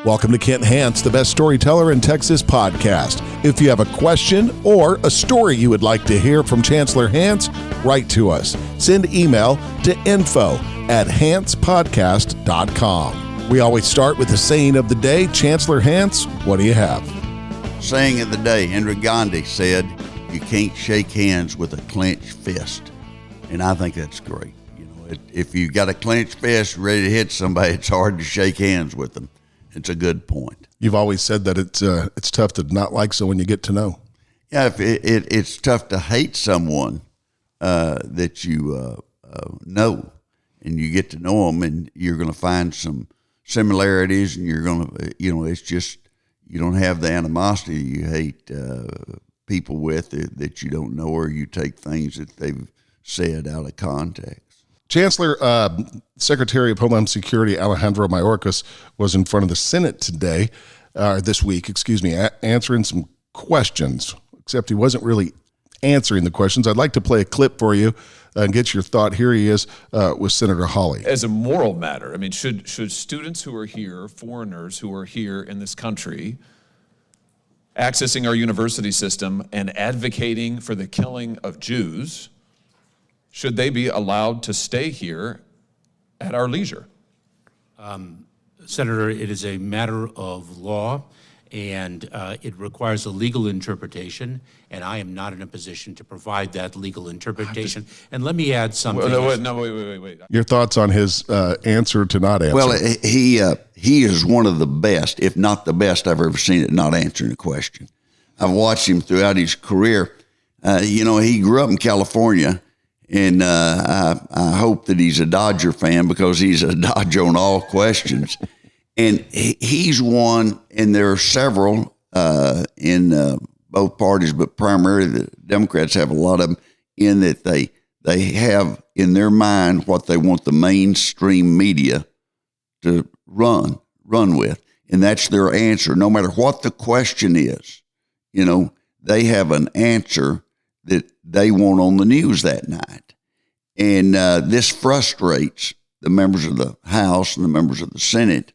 Welcome to Kent Hance, the best storyteller in Texas podcast. If you have a question or a story you would like to hear from Chancellor Hance, write to us. Send email to info@hancepodcast.com. We always start with the saying of the day. Chancellor Hance, what do you have? Saying of the day, Indira Gandhi said, "You can't shake hands with a clenched fist." And I think that's great. You know, if you got a clenched fist ready to hit somebody, it's hard to shake hands with them. It's a good point. You've always said that it's tough to not like someone you get to know. Yeah, it's tough to hate someone that you know, and you get to know them, and you're going to find some similarities, and you're going to, it's just, you don't have the animosity you hate people with that you don't know, or you take things that they've said out of context. Chancellor, Secretary of Homeland Security Alejandro Mayorkas was in front of the Senate this week, answering some questions, except he wasn't really answering the questions. I'd like to play a clip for you and get your thought. Here he is with Senator Hawley. As a moral matter, I mean, should students who are here, foreigners who are here in this country, accessing our university system and advocating for the killing of Jews, should they be allowed to stay here at our leisure? Senator, it is a matter of law, and it requires a legal interpretation, and I am not in a position to provide that legal interpretation. And let me add something. Wait. Your thoughts on his answer to not answer? Well, he is one of the best, if not the best I've ever seen at not answering a question. I've watched him throughout his career. He grew up in California. And I hope that he's a Dodger fan, because he's a Dodger on all questions. And he's one, and there are several in both parties, but primarily the Democrats have a lot of them, in that they have in their mind what they want the mainstream media to run with. And that's their answer. No matter what the question is, they have an answer that they want on the news that night. And this frustrates the members of the House and the members of the Senate,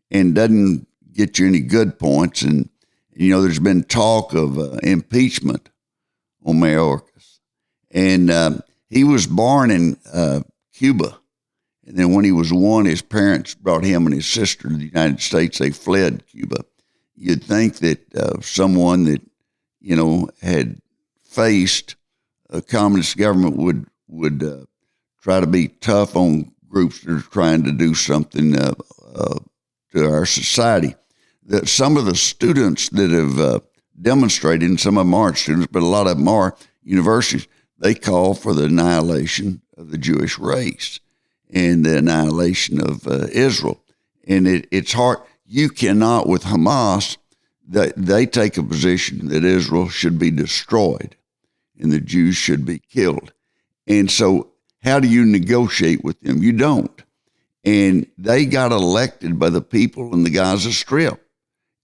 and doesn't get you any good points. And, there's been talk of impeachment on Mayorkas. And he was born in Cuba. And then when he was 1, his parents brought him and his sister to the United States. They fled Cuba. You'd think that someone that, had faced a communist government would try to be tough on groups that are trying to do something to our society. Some of the students that have demonstrated, and some of them aren't students, but a lot of them are universities, they call for the annihilation of the Jewish race and the annihilation of Israel. And it's hard. You cannot, with Hamas, they take a position that Israel should be destroyed and the Jews should be killed. And so how do you negotiate with them? You don't. And they got elected by the people in the Gaza Strip.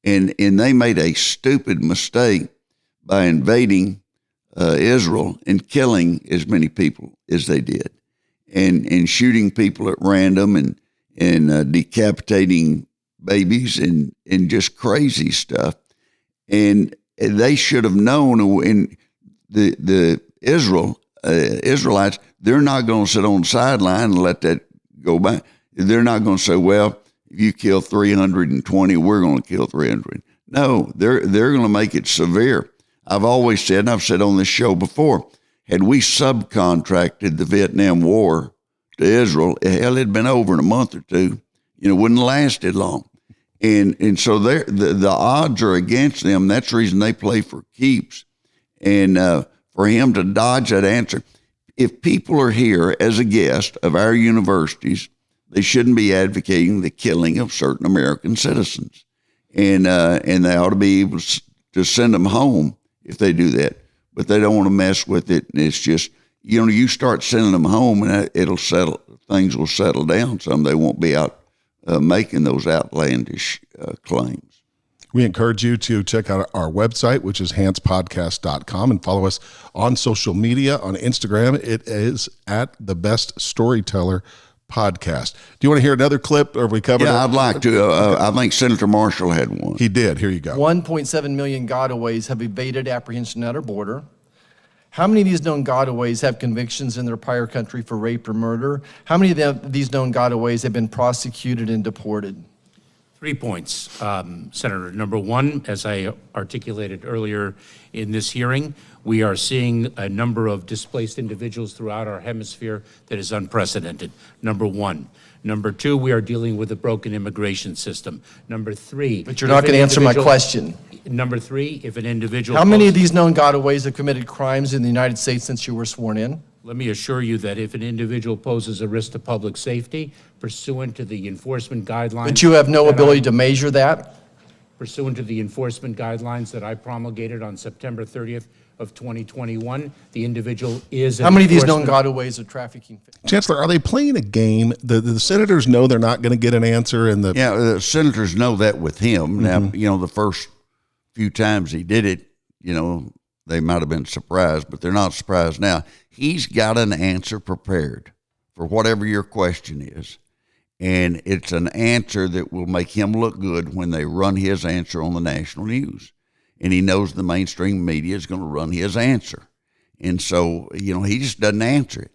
And they made a stupid mistake by invading Israel and killing as many people as they did. And shooting people at random and decapitating babies and just crazy stuff. And they should have known, and the Israelites, they're not going to sit on the sideline and let that go by. They're not going to say, well, if you kill 320, we're going to kill 300. No, they're going to make it severe. I've always said, and I've said on this show before, had we subcontracted the Vietnam War to Israel, hell, it'd been over in a month or two. It wouldn't have lasted long. And so the odds are against them. That's the reason they play for keeps. And for him to dodge that answer, if people are here as a guest of our universities, they shouldn't be advocating the killing of certain American citizens. And they ought to be able to send them home if they do that. But they don't want to mess with it. And it's just, you start sending them home, and things will settle down some. They won't be out making those outlandish claims. We encourage you to check out our website, which is hancepodcast.com, and follow us on social media. On Instagram, it is @TheBestStoryteller podcast. Do you want to hear another clip, or have we covered it? Yeah, I'd like to. I think Senator Marshall had one. He did. Here you go. 1.7 million gotaways have evaded apprehension at our border. How many of these known gotaways have convictions in their prior country for rape or murder? How many of these known gotaways have been prosecuted and deported? 3 points, Senator. Number one, as I articulated earlier in this hearing, we are seeing a number of displaced individuals throughout our hemisphere that is unprecedented. Number one. Number two, we are dealing with a broken immigration system. Number three. But you're not going to answer my question. Number three, if an individual. How many of these known gotaways have committed crimes in the United States since you were sworn in? Let me assure you that if an individual poses a risk to public safety pursuant to the enforcement guidelines. But you have no ability to measure that? Pursuant to the enforcement guidelines that I promulgated on September 30th of 2021, the individual is. How many of these known gotaways are trafficking? Chancellor, are they playing a game? The senators know they're not going to get an answer, and the senators know that with him. Mm-hmm. Now, the first few times he did it, they might have been surprised, but they're not surprised now. He's got an answer prepared for whatever your question is, and it's an answer that will make him look good when they run his answer on the national news. And he knows the mainstream media is going to run his answer. And so, he just doesn't answer it.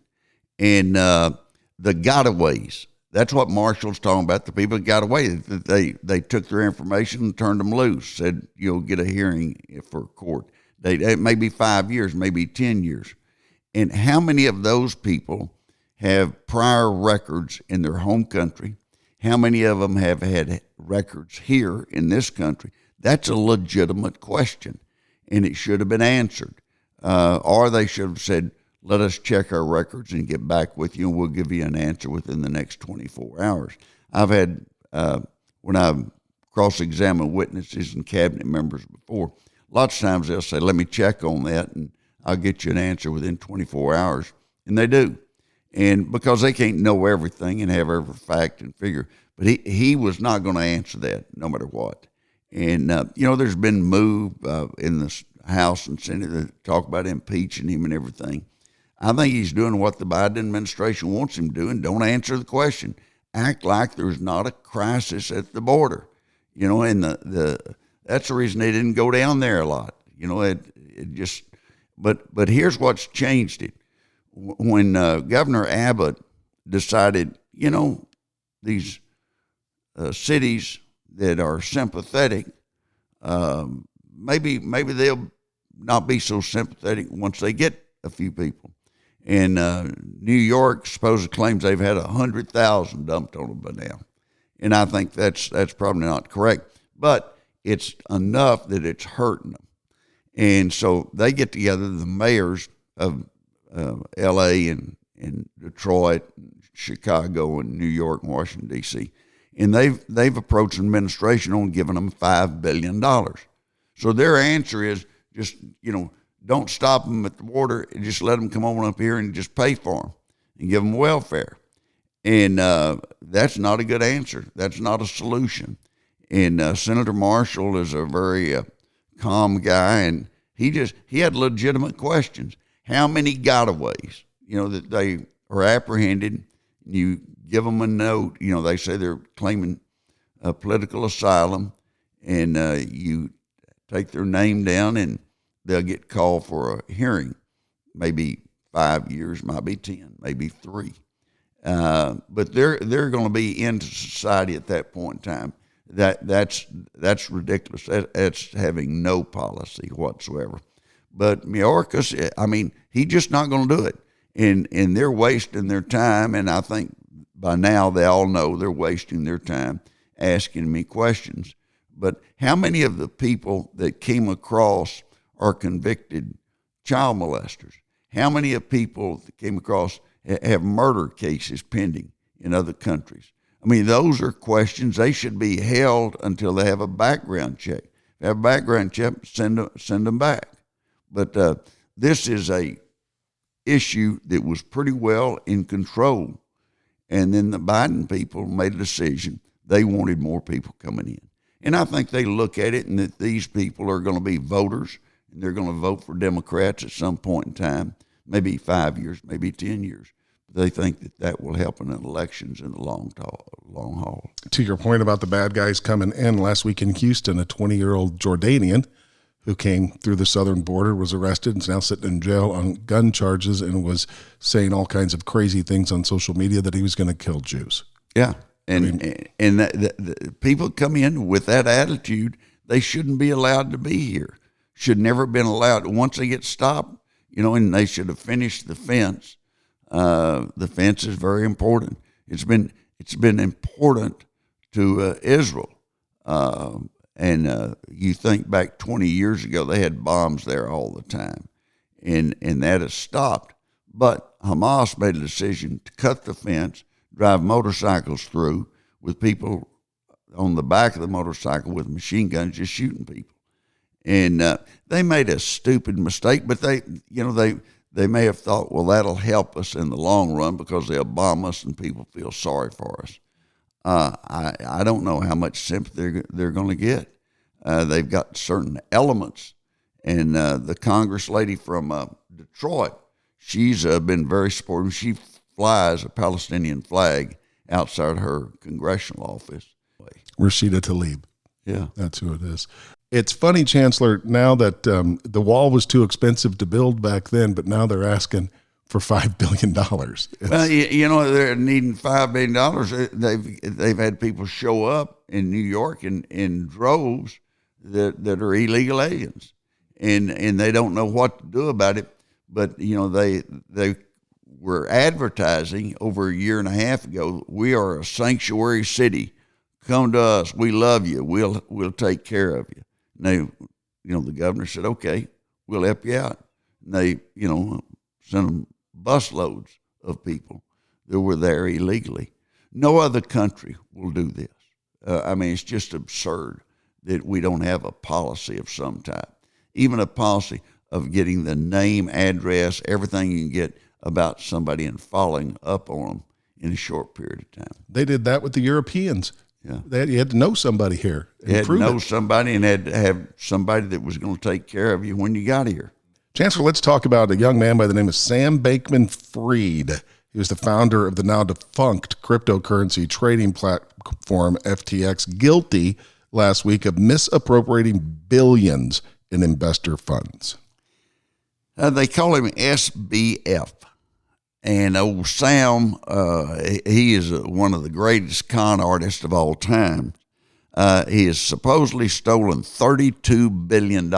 And the gotaways, that's what Marshall's talking about. The people that got away, they took their information and turned them loose, said, you'll get a hearing for court. It may be 5 years, maybe 10 years. And how many of those people have prior records in their home country? How many of them have had records here in this country? That's a legitimate question, and it should have been answered. Or they should have said, let us check our records and get back with you, and we'll give you an answer within the next 24 hours. I've had, when I've cross-examined witnesses and cabinet members before, lots of times they'll say, let me check on that, and I'll get you an answer within 24 hours. And they do. And because they can't know everything and have every fact and figure. But he was not going to answer that no matter what. And, there's been move in the House and Senate that talk about impeaching him and everything. I think he's doing what the Biden administration wants him to do, and don't answer the question. Act like there's not a crisis at the border. And that's the reason they didn't go down there a lot. It just, but here's what's changed it. When Governor Abbott decided, these cities that are sympathetic, maybe they'll not be so sympathetic once they get a few people. And New York supposedly claims they've had 100,000 dumped on them by now, and I think that's probably not correct. But it's enough that it's hurting them, and so they get together, the mayors of L.A. and Detroit, and Chicago, and New York, and Washington D.C. And they've approached the administration on giving them $5 billion. So their answer is just, don't stop them at the border and just let them come on up here and just pay for them and give them welfare. And that's not a good answer. That's not a solution. And Senator Marshall is a very calm guy, and he had legitimate questions. How many gotaways, that they are apprehended? You give them a note. They say they're claiming political asylum, and you take their name down, and they'll get called for a hearing. Maybe 5 years, might be 10, maybe 3. But they're going to be into society at that point in time. That's ridiculous. That's having no policy whatsoever. But Mayorkas, he's just not going to do it. And they're wasting their time, and I think by now they all know they're wasting their time asking me questions. But how many of the people that came across are convicted child molesters? How many of people that came across have murder cases pending in other countries? Those are questions. They should be held until they have a background check. If they have a background check, send them back. But this is a issue that was pretty well in control. And then the Biden people made a decision. They wanted more people coming in. And I think they look at it and that these people are going to be voters, and they're going to vote for Democrats at some point in time, maybe 5 years, maybe 10 years. they think that will help in elections in the long haul. To your point about the bad guys coming in, last week in Houston, a 20-year-old Jordanian who came through the southern border was arrested and is now sitting in jail on gun charges and was saying all kinds of crazy things on social media that he was going to kill Jews. Yeah, and the people come in with that attitude. They shouldn't be allowed to be here. Should never been allowed. Once they get stopped, and they should have finished the fence. The fence is very important. It's been important to Israel. And you think back 20 years ago, they had bombs there all the time, and that has stopped. But Hamas made a decision to cut the fence, drive motorcycles through with people on the back of the motorcycle with machine guns just shooting people. And they made a stupid mistake, but they may have thought, well, that'll help us in the long run because they'll bomb us and people feel sorry for us. I don't know how much sympathy they're going to get. They've got certain elements, and the Congress lady from Detroit, she's been very supportive. She flies a Palestinian flag outside her congressional office. Rashida Tlaib. Yeah. That's who it is. It's funny, Chancellor, now that the wall was too expensive to build back then, but now they're asking for $5 billion. Well, they're needing $5 billion. They've had people show up in New York in droves that are illegal aliens, and they don't know what to do about it. But they were advertising over a year and a half ago, we are a sanctuary city. Come to us. We love you. We'll take care of you. And the governor said, okay, we'll help you out. And they, sent them busloads of people that were there illegally. No other country will do this. It's just absurd that we don't have a policy of some type, even a policy of getting the name, address, everything you can get about somebody and following up on them in a short period of time. They did that with the Europeans. Yeah. You had to know somebody here. You had to know somebody and had to have somebody that was going to take care of you when you got here. Chancellor, let's talk about a young man by the name of Sam Bankman-Freed. He was the founder of the now defunct cryptocurrency trading platform FTX, guilty last week of misappropriating billions in investor funds. They call him SBF. And old Sam, he is one of the greatest con artists of all time. He has supposedly stolen $32 billion.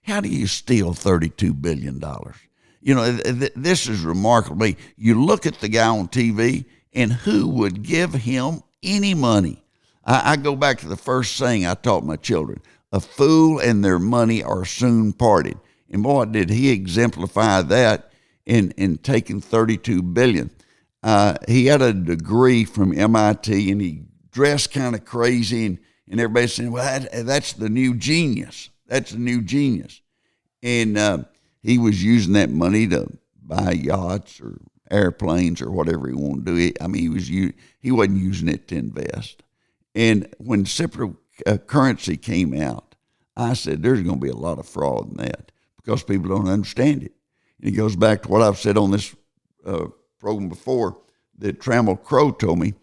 How do you steal $32 billion? This is remarkable. You look at the guy on TV, and who would give him any money? I go back to the first saying I taught my children: a fool and their money are soon parted. And boy, did he exemplify that in taking $32 billion. He had a degree from MIT, and he dressed kind of crazy, and everybody's saying, well, that's the new genius. That's the new genius. And he was using that money to buy yachts or airplanes or whatever he wanted to do. He wasn't using it to invest. And when cryptocurrency came out, I said, there's going to be a lot of fraud in that because people don't understand it. And it goes back to what I've said on this program before, that Trammell Crow told me,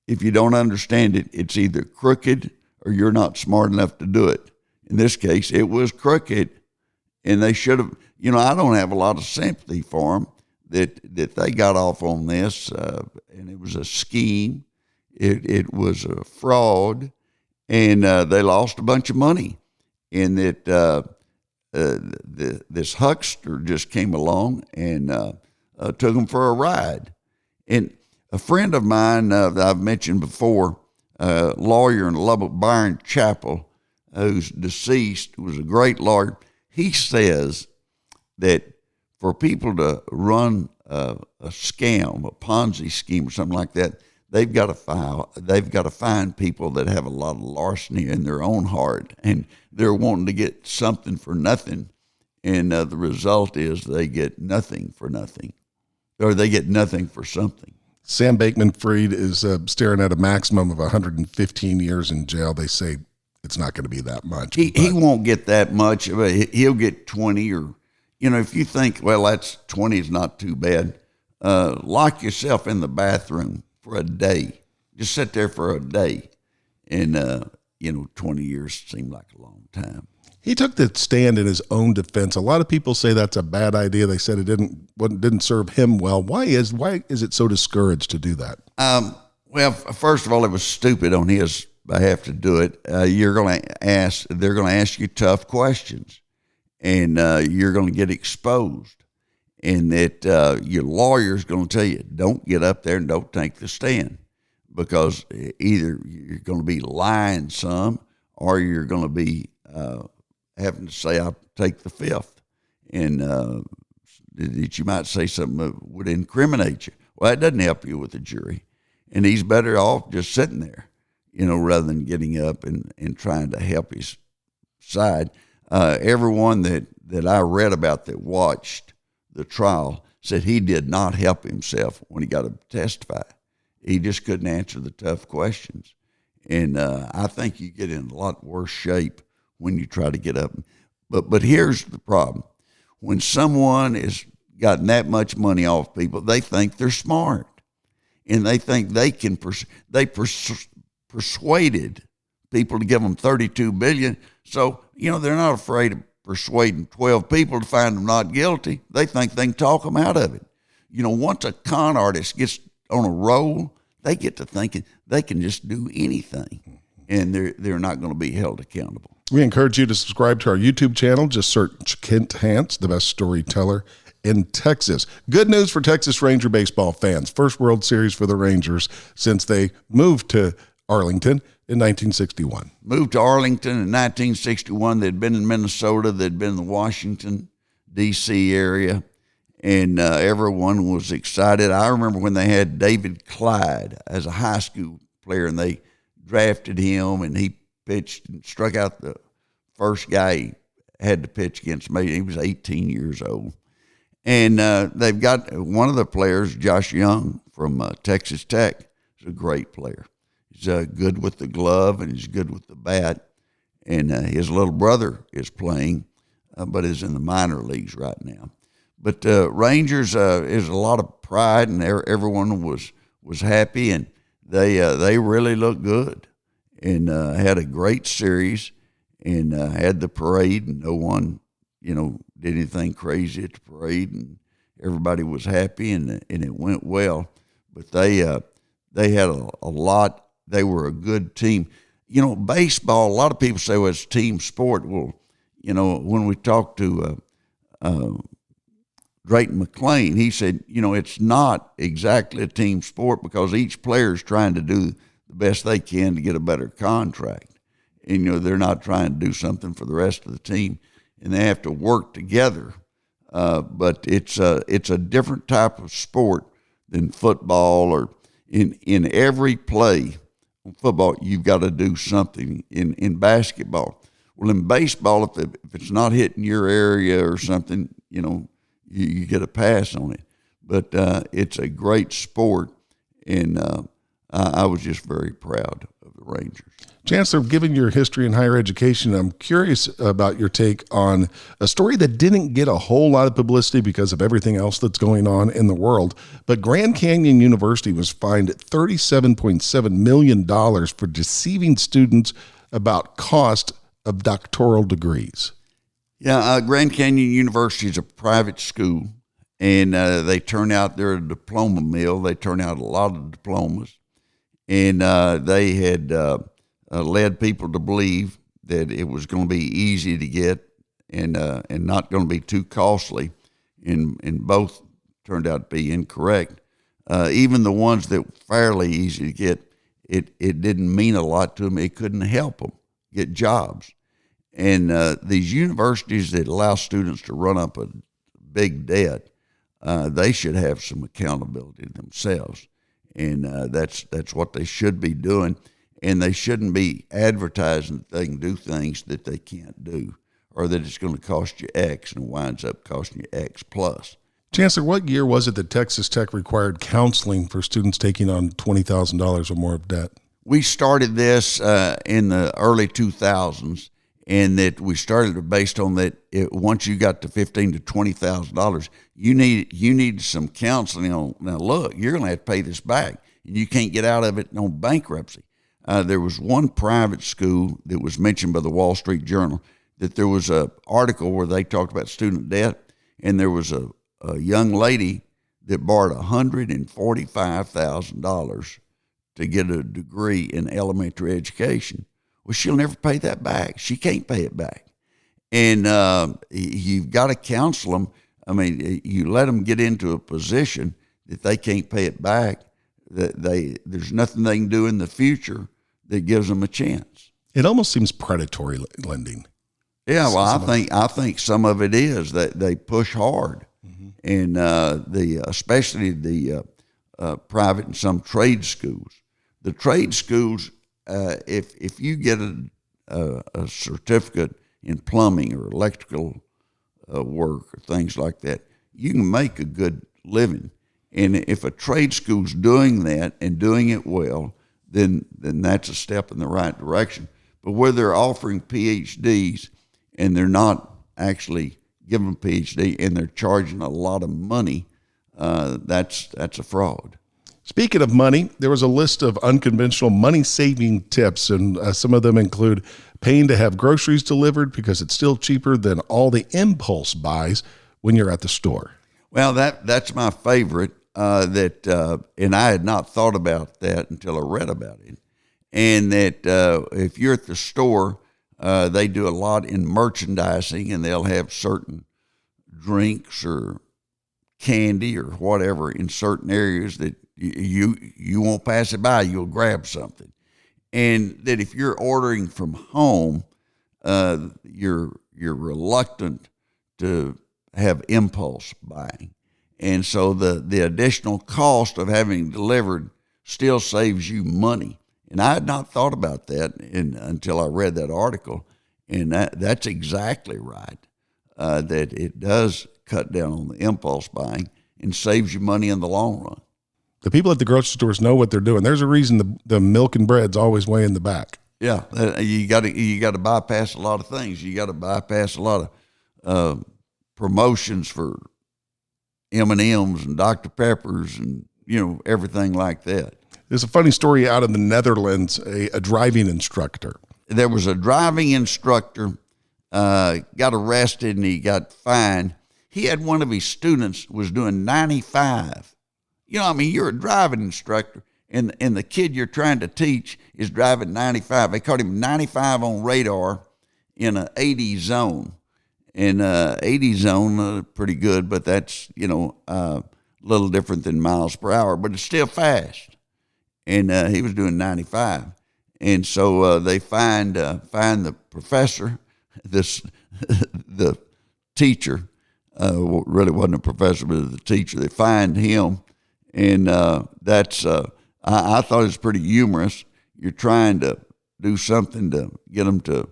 if you don't understand it, it's either crooked or you're not smart enough to do it. In this case, it was crooked, and they should have, I don't have a lot of sympathy for them that they got off on this, and it was a scheme. It was a fraud, and they lost a bunch of money, and that this huckster just came along and took them for a ride. And a friend of mine that I've mentioned before, a lawyer in Lubbock, Byron Chappell, who's deceased, was a great lawyer. He says that for people to run a scam, a Ponzi scheme or something like that, they've got to find people that have a lot of larceny in their own heart, and they're wanting to get something for nothing, and the result is they get nothing for nothing, or they get nothing for something. Sam Bankman-Freed is staring at a maximum of 115 years in jail. They say it's not going to be that much. He won't get that much. He'll get 20, or if you think, well, that's 20 is not too bad. lock yourself in the bathroom for a day. Just sit there for a day. And, 20 years seemed like a long time. He took the stand in his own defense. A lot of people say that's a bad idea. They said it didn't serve him well. Why is it so discouraged to do that? Well, first of all, it was stupid on his behalf to do it. They're going to ask you tough questions, and you're going to get exposed. And that your lawyer's going to tell you, don't get up there and don't take the stand, because either you're going to be lying some, or you're going to be having to say, I'll take the fifth, and that you might say something that would incriminate you. Well, that doesn't help you with the jury. And he's better off just sitting there, rather than getting up and trying to help his side. Everyone that I read about that watched the trial said he did not help himself when he got to testify. He just couldn't answer the tough questions. And I think you get in a lot worse shape when you try to get up. But here's the problem. When someone has gotten that much money off people, they think they're smart. And they think they can persuaded people to give them $32 billion. So, they're not afraid of persuading 12 people to find them not guilty. They think they can talk them out of it. Once a con artist gets on a roll, they get to thinking they can just do anything, and they're not going to be held accountable. We encourage you to subscribe to our YouTube channel. Just search Kent Hance, the best storyteller in Texas. Good news for Texas Ranger baseball fans. First World Series for the Rangers since they moved to Arlington in 1961. Moved to Arlington in 1961. They'd been in Minnesota. They'd been in the Washington, D.C. area, and everyone was excited. I remember when they had David Clyde as a high school player, and they drafted him, and he pitched and struck out the first guy he had to pitch against me. He was 18 years old. And they've got one of the players, Josh Young from Texas Tech. He's a great player. He's good with the glove, and he's good with the bat. And his little brother is playing, but is in the minor leagues right now. But Rangers is a lot of pride, and everyone was happy, and they really looked good, and had a great series, and had the parade, and no one did anything crazy at the parade, and everybody was happy, and it went well. But they had a lot. They were a good team. Baseball, a lot of people say, well, it's a team sport. Well, when we talked to Drayton McClain, he said, it's not exactly a team sport, because each player is trying to do the best they can to get a better contract. And, they're not trying to do something for the rest of the team, and they have to work together. But it's a different type of sport than football, or in every play. In football, you've got to do something. In basketball, well, in baseball, if it's not hitting your area or something, you get a pass on it. But it's a great sport, and I was just very proud of the Rangers. Chancellor, given your history in higher education, I'm curious about your take on a story that didn't get a whole lot of publicity because of everything else that's going on in the world. But Grand Canyon University was fined $37.7 million for deceiving students about cost of doctoral degrees. Yeah, Grand Canyon University is a private school, and they're a diploma mill. They turn out a lot of diplomas, and they had led people to believe that it was going to be easy to get and not going to be too costly, and both turned out to be incorrect. Even the ones that were fairly easy to get, it didn't mean a lot to them. It couldn't help them get jobs. And these universities that allow students to run up a big debt, they should have some accountability themselves, and that's what they should be doing. And they shouldn't be advertising that they can do things that they can't do, or that it's going to cost you X and winds up costing you X plus. Chancellor, what year was it that Texas Tech required counseling for students taking on $20,000 or more of debt? We started this in the early 2000s, and that we started based on that. Once you got to $15,000 to $20,000, you need some counseling on. Now, look, you're going to have to pay this back, and you can't get out of it on bankruptcy. There was one private school that was mentioned by the Wall Street Journal that there was an article where they talked about student debt, and there was a young lady that borrowed $145,000 to get a degree in elementary education. Well, she'll never pay that back. She can't pay it back. And you've got to counsel them. I mean, you let them get into a position that they can't pay it back, that there's nothing they can do in the future that gives them a chance. It almost seems predatory lending. Yeah, well, I think some of it is that they push hard, and especially the private and some trade schools. The trade schools, if you get a certificate in plumbing or electrical work or things like that, you can make a good living. And if a trade school's doing that and doing it well, then that's a step in the right direction. But where they're offering PhDs and they're not actually giving them a PhD and they're charging a lot of money, that's a fraud. Speaking of money, there was a list of unconventional money-saving tips, and some of them include paying to have groceries delivered because it's still cheaper than all the impulse buys when you're at the store. Well, that's my favorite. And I had not thought about that until I read about it. And that if you're at the store, they do a lot in merchandising, and they'll have certain drinks or candy or whatever in certain areas that you won't pass it by. You'll grab something. And that if you're ordering from home, you're reluctant to have impulse buying. And so the additional cost of having delivered still saves you money. And I had not thought about that until I read that article. And that's exactly right, that it does cut down on the impulse buying and saves you money in the long run. The people at the grocery stores know what they're doing. There's a reason the milk and bread's always way in the back. Yeah, you got to bypass a lot of things. You got to bypass a lot of promotions for M&Ms and Dr. Peppers and everything like that. There's a funny story out in the Netherlands. A driving instructor. There was a driving instructor got arrested and he got fined. He had one of his students was doing 95. You're a driving instructor, and the kid you're trying to teach is driving 95. They caught him 95 on radar in an 80 zone. And 80 zone, pretty good, but that's, a little different than miles per hour, but it's still fast. And he was doing 95. And so they find the professor, the teacher, really wasn't a professor, but the teacher. They find him, and that's, I thought it was pretty humorous. You're trying to do something to get them to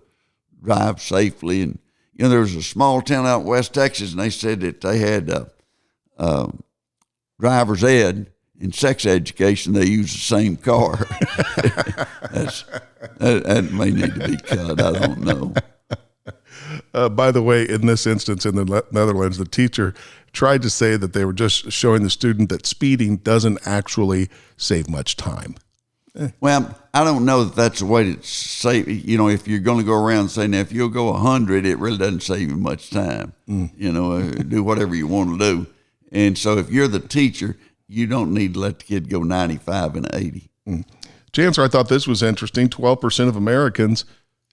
drive safely. And, there was a small town out in West Texas, and they said that they had driver's ed and sex education. They use the same car. That may need to be cut. I don't know. By the way, in this instance in the Netherlands, the teacher tried to say that they were just showing the student that speeding doesn't actually save much time. Well, I don't know that that's the way to save. If you're going to go around saying, now, if you'll go 100, it really doesn't save you much time. Do whatever you want to do. And so if you're the teacher, you don't need to let the kid go 95 and 80. Chancellor, I thought this was interesting. 12% of Americans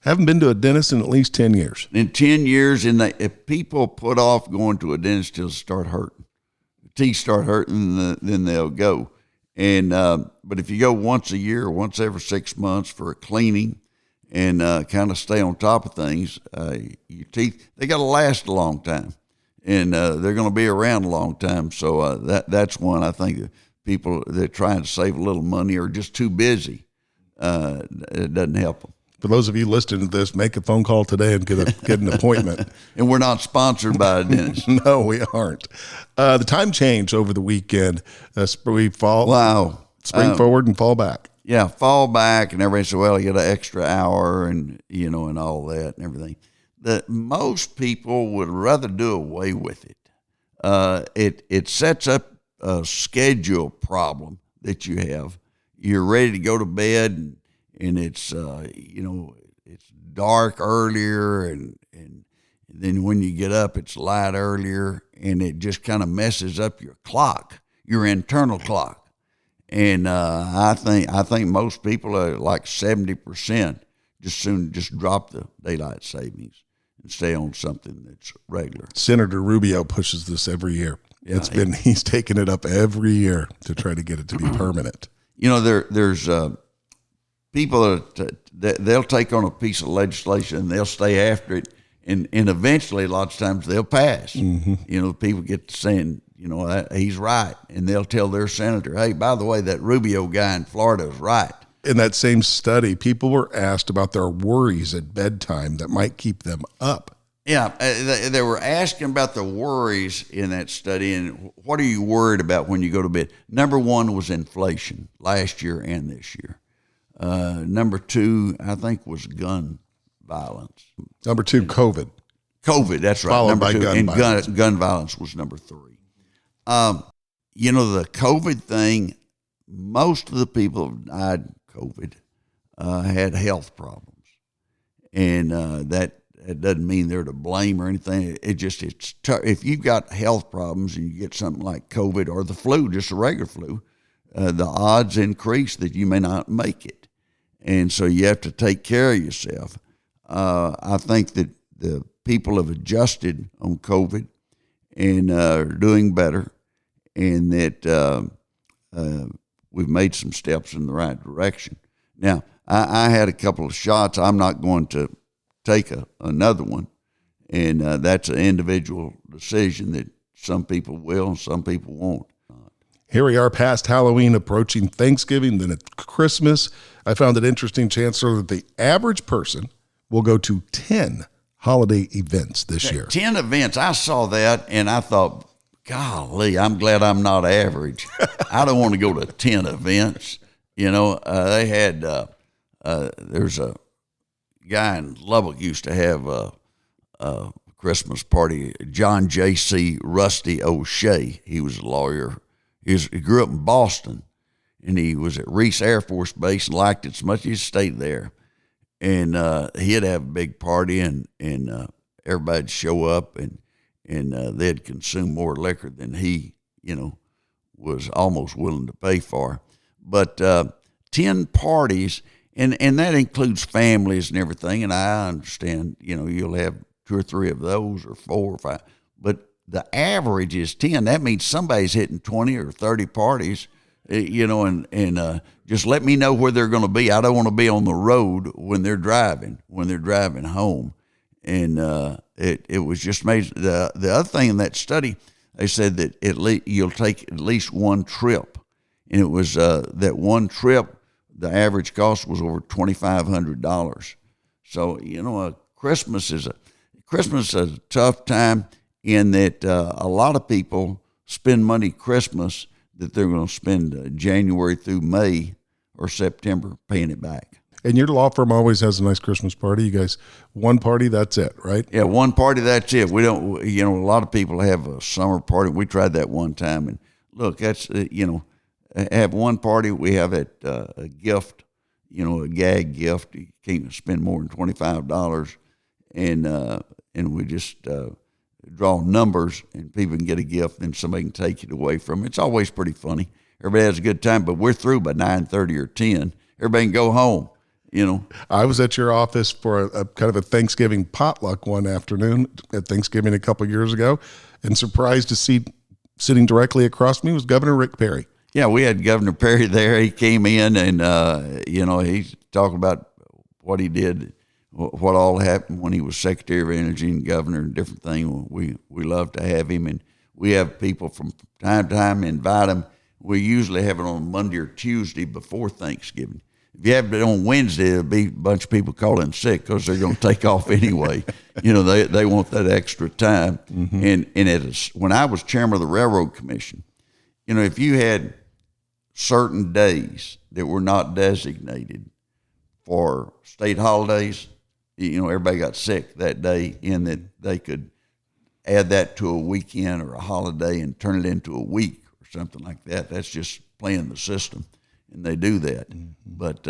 haven't been to a dentist in at least 10 years. In 10 years, if people put off going to a dentist till start hurting, teeth start hurting, then they'll go. And but if you go once a year or once every 6 months for a cleaning and kind of stay on top of things, your teeth, they got to last a long time. And they're going to be around a long time. So that's one I think that people that are trying to save a little money are just too busy. It doesn't help them. For those of you listening to this, make a phone call today and get an appointment. And we're not sponsored by a dentist. No, we aren't. The time changed over the weekend. Spring forward and fall back. Yeah, fall back, and everybody said, well, you get an extra hour and, and all that and everything. Most people would rather do away with it. It sets up a schedule problem that you have. You're ready to go to bed, and it's, it's dark earlier, and then when you get up, it's light earlier, and it just kind of messes up your clock, your internal clock. And I think most people are like 70% just drop the daylight savings and stay on something that's regular. Senator Rubio pushes this every year. He's taken it up every year to try to get it to be permanent. There's people that they'll take on a piece of legislation and they'll stay after it, and eventually a lot of times they'll pass. Mm-hmm. People get to saying, he's right, and they'll tell their senator, hey, by the way, that Rubio guy in Florida is right. In that same study, people were asked about their worries at bedtime that might keep them up. Yeah, they were asking about the worries in that study, and what are you worried about when you go to bed? Number one was inflation last year and this year. Number two, I think, was gun violence. Number two, COVID. COVID, that's right. Followed number by two, gun violence. Gun violence was number three. The COVID thing, most of the people who died of COVID had health problems, and that doesn't mean they're to blame or anything. It's tough. If you've got health problems and you get something like COVID or the flu, just a regular flu, the odds increase that you may not make it, and so you have to take care of yourself. I think that the people have adjusted on COVID and are doing better, and that we've made some steps in the right direction. Now, I had a couple of shots. I'm not going to take another one, and that's an individual decision that some people will and some people won't. Here we are past Halloween, approaching Thanksgiving, then it's Christmas. I found it interesting, Chancellor, that the average person will go to 10 holiday events this year. 10 events. I saw that, and I thought, golly, I'm glad I'm not average. I don't want to go to 10 events. They had, there's a guy in Lubbock used to have a Christmas party, John J.C. Rusty O'Shea. He was a lawyer. He grew up in Boston, and he was at Reese Air Force Base and liked it so much he stayed there. And he'd have a big party, and everybody'd show up, and they'd consume more liquor than he, was almost willing to pay for. But 10 parties, and that includes families and everything, and I understand, you'll have 2 or 3 of those, or 4 or 5, but the average is 10. That means somebody's hitting 20 or 30 parties, and just let me know where they're going to be. I don't want to be on the road when they're driving home. And it was just amazing. The other thing in that study, they said that you'll take at least one trip, and it was that one trip, the average cost was over $2,500. So Christmas is a tough time in that a lot of people spend money Christmas that they're going to spend January through May or September paying it back. And your law firm always has a nice Christmas party. You guys, one party, that's it, right? Yeah, one party, that's it. We don't, a lot of people have a summer party. We tried that one time, and look, that's, have one party. We have a gift, a gag gift. You can't spend more than $25, and we just draw numbers, and people can get a gift, and somebody can take it away from it. It's always pretty funny. Everybody has a good time, but we're through by 9:30 or 10. Everybody can go home. I was at your office for a kind of a Thanksgiving potluck one afternoon at Thanksgiving a couple of years ago, and surprised to see sitting directly across me was Governor Rick Perry. Yeah, we had Governor Perry there. He came in, and he's talking about what he did, what all happened when he was Secretary of Energy and Governor and different things. We love to have him, and we have people from time to time invite him. We usually have it on Monday or Tuesday before Thanksgiving. If you have it on Wednesday, there'll be a bunch of people calling sick because they're going to take off anyway. They want that extra time. Mm-hmm. And when I was chairman of the Railroad Commission, if you had certain days that were not designated for state holidays. Everybody got sick that day, in that they could add that to a weekend or a holiday and turn it into a week or something like that. That's just playing the system, and they do that. Mm-hmm. But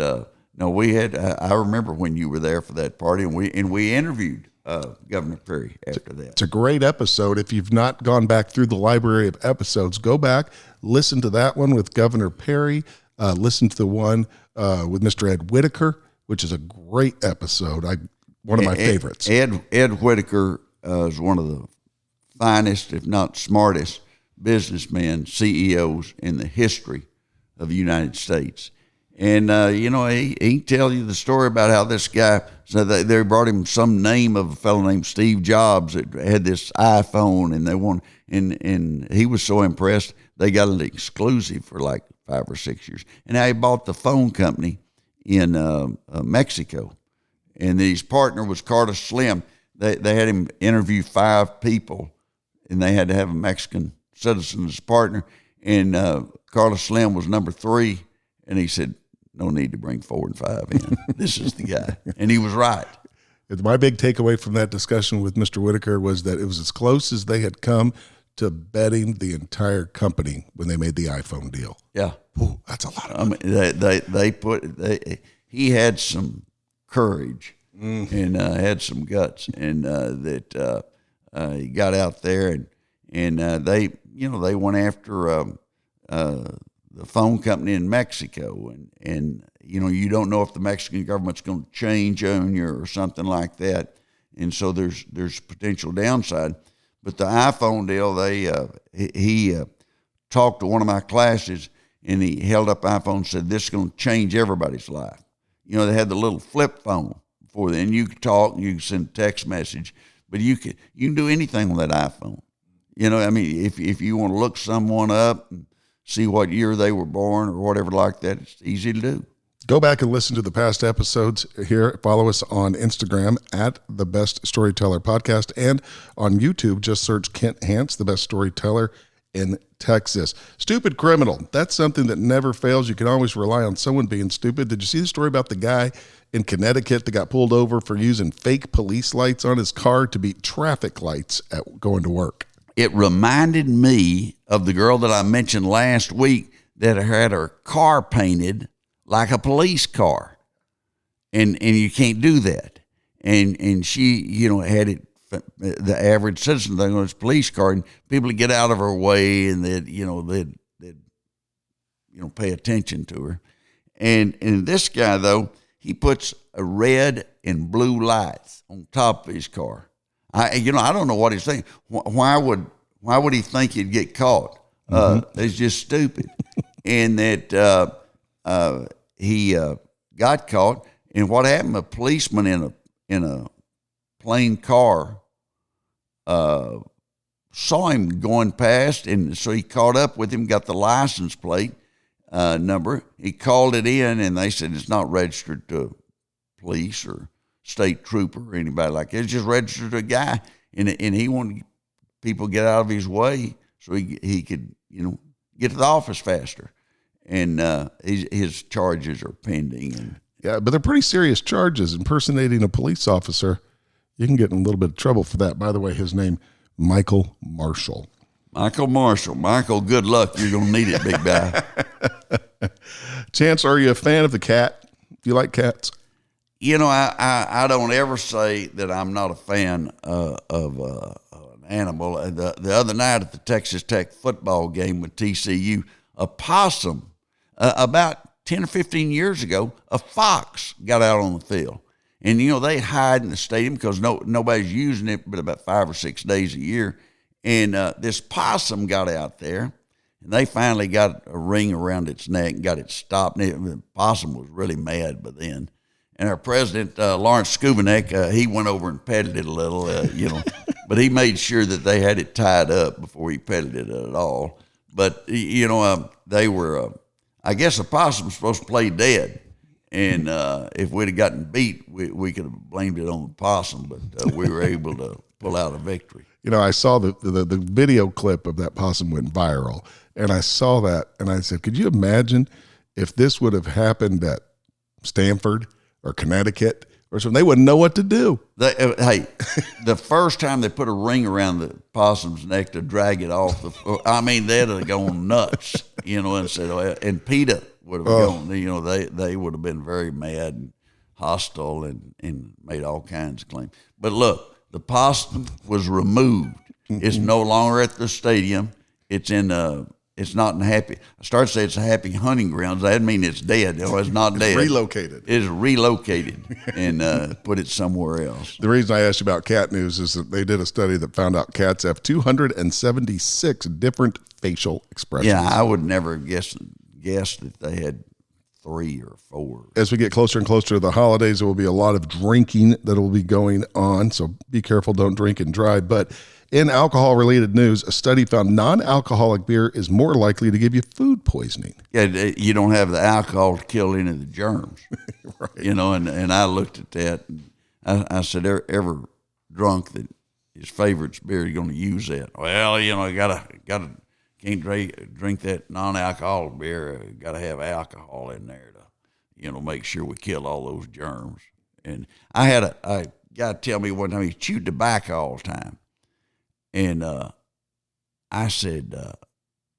no, we had. I remember when you were there for that party, and we interviewed Governor Perry after that. It's a great episode. If you've not gone back through the library of episodes, go back, listen to that one with Governor Perry. Listen to the one with Mr. Ed Whitaker, which is a great episode. One of my favorites. Ed Whitaker is one of the finest, if not smartest, businessmen, CEOs in the history of the United States. And, he can tell you the story about how this guy, so they brought him some name of a fellow named Steve Jobs that had this iPhone, and he was so impressed, they got an exclusive for like 5 or 6 years. And now he bought the phone company in Mexico. And his partner was Carter Slim. They had him interview 5 people, and they had to have a Mexican citizen as partner. And Carter Slim was number 3, and he said, "No need to bring 4 and 5 in. This is the guy." And he was right. My big takeaway from that discussion with Mr. Whitaker was that it was as close as they had come to betting the entire company when they made the iPhone deal. Yeah. Ooh, that's a lot of money. He had some courage and had some guts, and he got out there and they went after the phone company in Mexico, and you don't know if the Mexican government's going to change on you or something like that, and so there's potential downside. But the iPhone deal, he talked to one of my classes, and he held up iPhone and said, "This is going to change everybody's life." They had the little flip phone before then. You could talk, you could send a text message, but you can do anything on that iPhone. If you want to look someone up and see what year they were born or whatever like that, it's easy to do. Go back and listen to the past episodes here. Follow us on Instagram at The Best Storyteller Podcast, and on YouTube, just search Kent Hance, The Best Storyteller in Texas. Stupid criminal. That's something that never fails. You can always rely on someone being stupid. Did you see the story about the guy in Connecticut that got pulled over for using fake police lights on his car to beat traffic lights at going to work? It reminded me of the girl that I mentioned last week that had her car painted like a police car. And you can't do that. And she, had it, the average citizen thing on his police car, and people would get out of her way, and they'd pay attention to her. And this guy, though, he puts a red and blue lights on top of his car. I don't know what he's thinking. Why would he think he'd get caught? It's just stupid. And that he got caught. And what happened? A policeman in a plain car saw him going past, and so he caught up with him, got the license plate number. He called it in, and they said it's not registered to police or state trooper or anybody like that. It's just registered to a guy, and he wanted people to get out of his way so he could get to the office faster. And his charges are pending. Yeah, but they're pretty serious charges. Impersonating a police officer, you can get in a little bit of trouble for that. By the way, his name, Michael Marshall. Michael Marshall. Michael, good luck. You're going to need it, big guy. Chance, are you a fan of the cat? Do you like cats? I don't ever say that I'm not a fan of an animal. The other night at the Texas Tech football game with TCU, a possum, about 10 or 15 years ago, a fox got out on the field. And, they hide in the stadium because nobody's using it but about 5 or 6 days a year. And this possum got out there, and they finally got a ring around its neck and got it stopped. And the possum was really mad by then. And our president, Lawrence Skubanek, he went over and petted it a little, but he made sure that they had it tied up before he petted it at all. But, they were, I guess a possum was supposed to play dead. And if we'd have gotten beat, we could have blamed it on the possum. But we were able to pull out a victory. You know, I saw the video clip of that possum went viral, and I saw that, and I said, could you imagine if this would have happened at Stanford or Connecticut or something? They wouldn't know what to do. Hey, the first time they put a ring around the possum's neck to drag it off they'd have gone nuts, and said, and PETA would have gone, they would have been very mad and hostile and made all kinds of claims. But look, the possum was removed. It's no longer at the stadium. It's not in I started to say it's a happy hunting grounds. That mean it's dead. No, it's not dead. Relocated. It's relocated and put it somewhere else. The reason I asked you about cat news is that they did a study that found out cats have 276 different facial expressions. Yeah, I would never guess that they had 3 or 4. As we get closer and closer to the holidays, there will be a lot of drinking that will be going on. So be careful, don't drink and drive. But in alcohol-related news, a study found non-alcoholic beer is more likely to give you food poisoning. Yeah, you don't have the alcohol to kill any of the germs. Right. And I looked at that, and I said, every drunk that his favorite's beer, you're going to use that. Well, can't drink that non-alcoholic beer. Got to have alcohol in there to, make sure we kill all those germs. And I had a guy tell me one time he chewed tobacco all the time. And I said,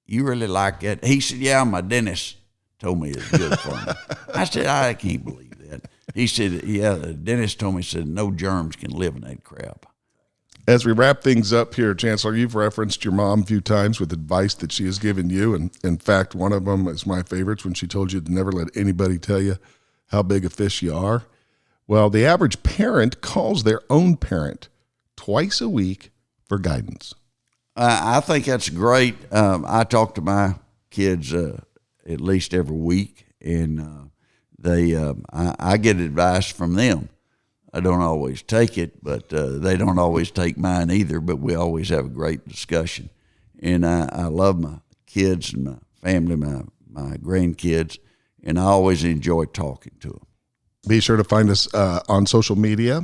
you really like that? He said, yeah, my dentist told me it's good for me. I said, I can't believe that. He said, yeah, the dentist told me, said, no germs can live in that crap. As we wrap things up here, Chancellor, you've referenced your mom a few times with advice that she has given you. And in fact, one of them is my favorites when she told you to never let anybody tell you how big a fish you are. Well, the average parent calls their own parent twice a week for guidance. I think that's great. I talk to my kids at least every week, and I get advice from them. I don't always take it, but they don't always take mine either, but we always have a great discussion. And I love my kids and my family, my grandkids, and I always enjoy talking to them. Be sure to find us on social media.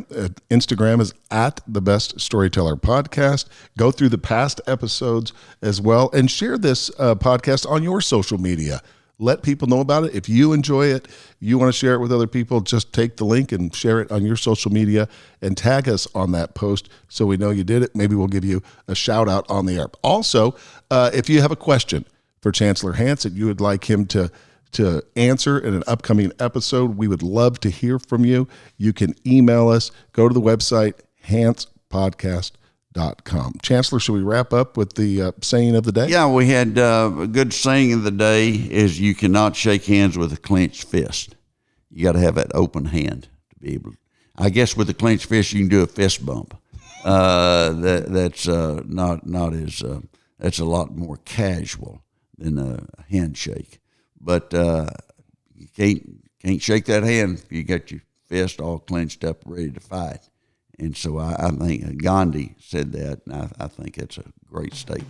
Instagram is at The Best Storyteller Podcast. Go through the past episodes as well and share this podcast on your social media. Let people know about it. If you enjoy it, you want to share it with other people, just take the link and share it on your social media and tag us on that post so we know you did it. Maybe we'll give you a shout out on the air. Also, if you have a question for Chancellor Hance that you would like him to answer in an upcoming episode, we would love to hear from you. You can email us. Go to the website, hancepodcast.com. Chancellor, should we wrap up with the saying of the day? Yeah, we had a good saying of the day is you cannot shake hands with a clenched fist. You got to have that open hand to be able to. I guess with a clenched fist, you can do a fist bump. That's not as that's a lot more casual than a handshake. But you can't shake that hand if you got your fist all clenched up, ready to fight. And so I think Gandhi said that, and I think it's a great statement.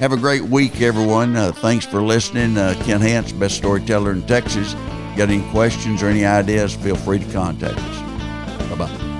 Have a great week, everyone. Thanks for listening. Ken Hance, best storyteller in Texas. Got any questions or any ideas, feel free to contact us. Bye-bye.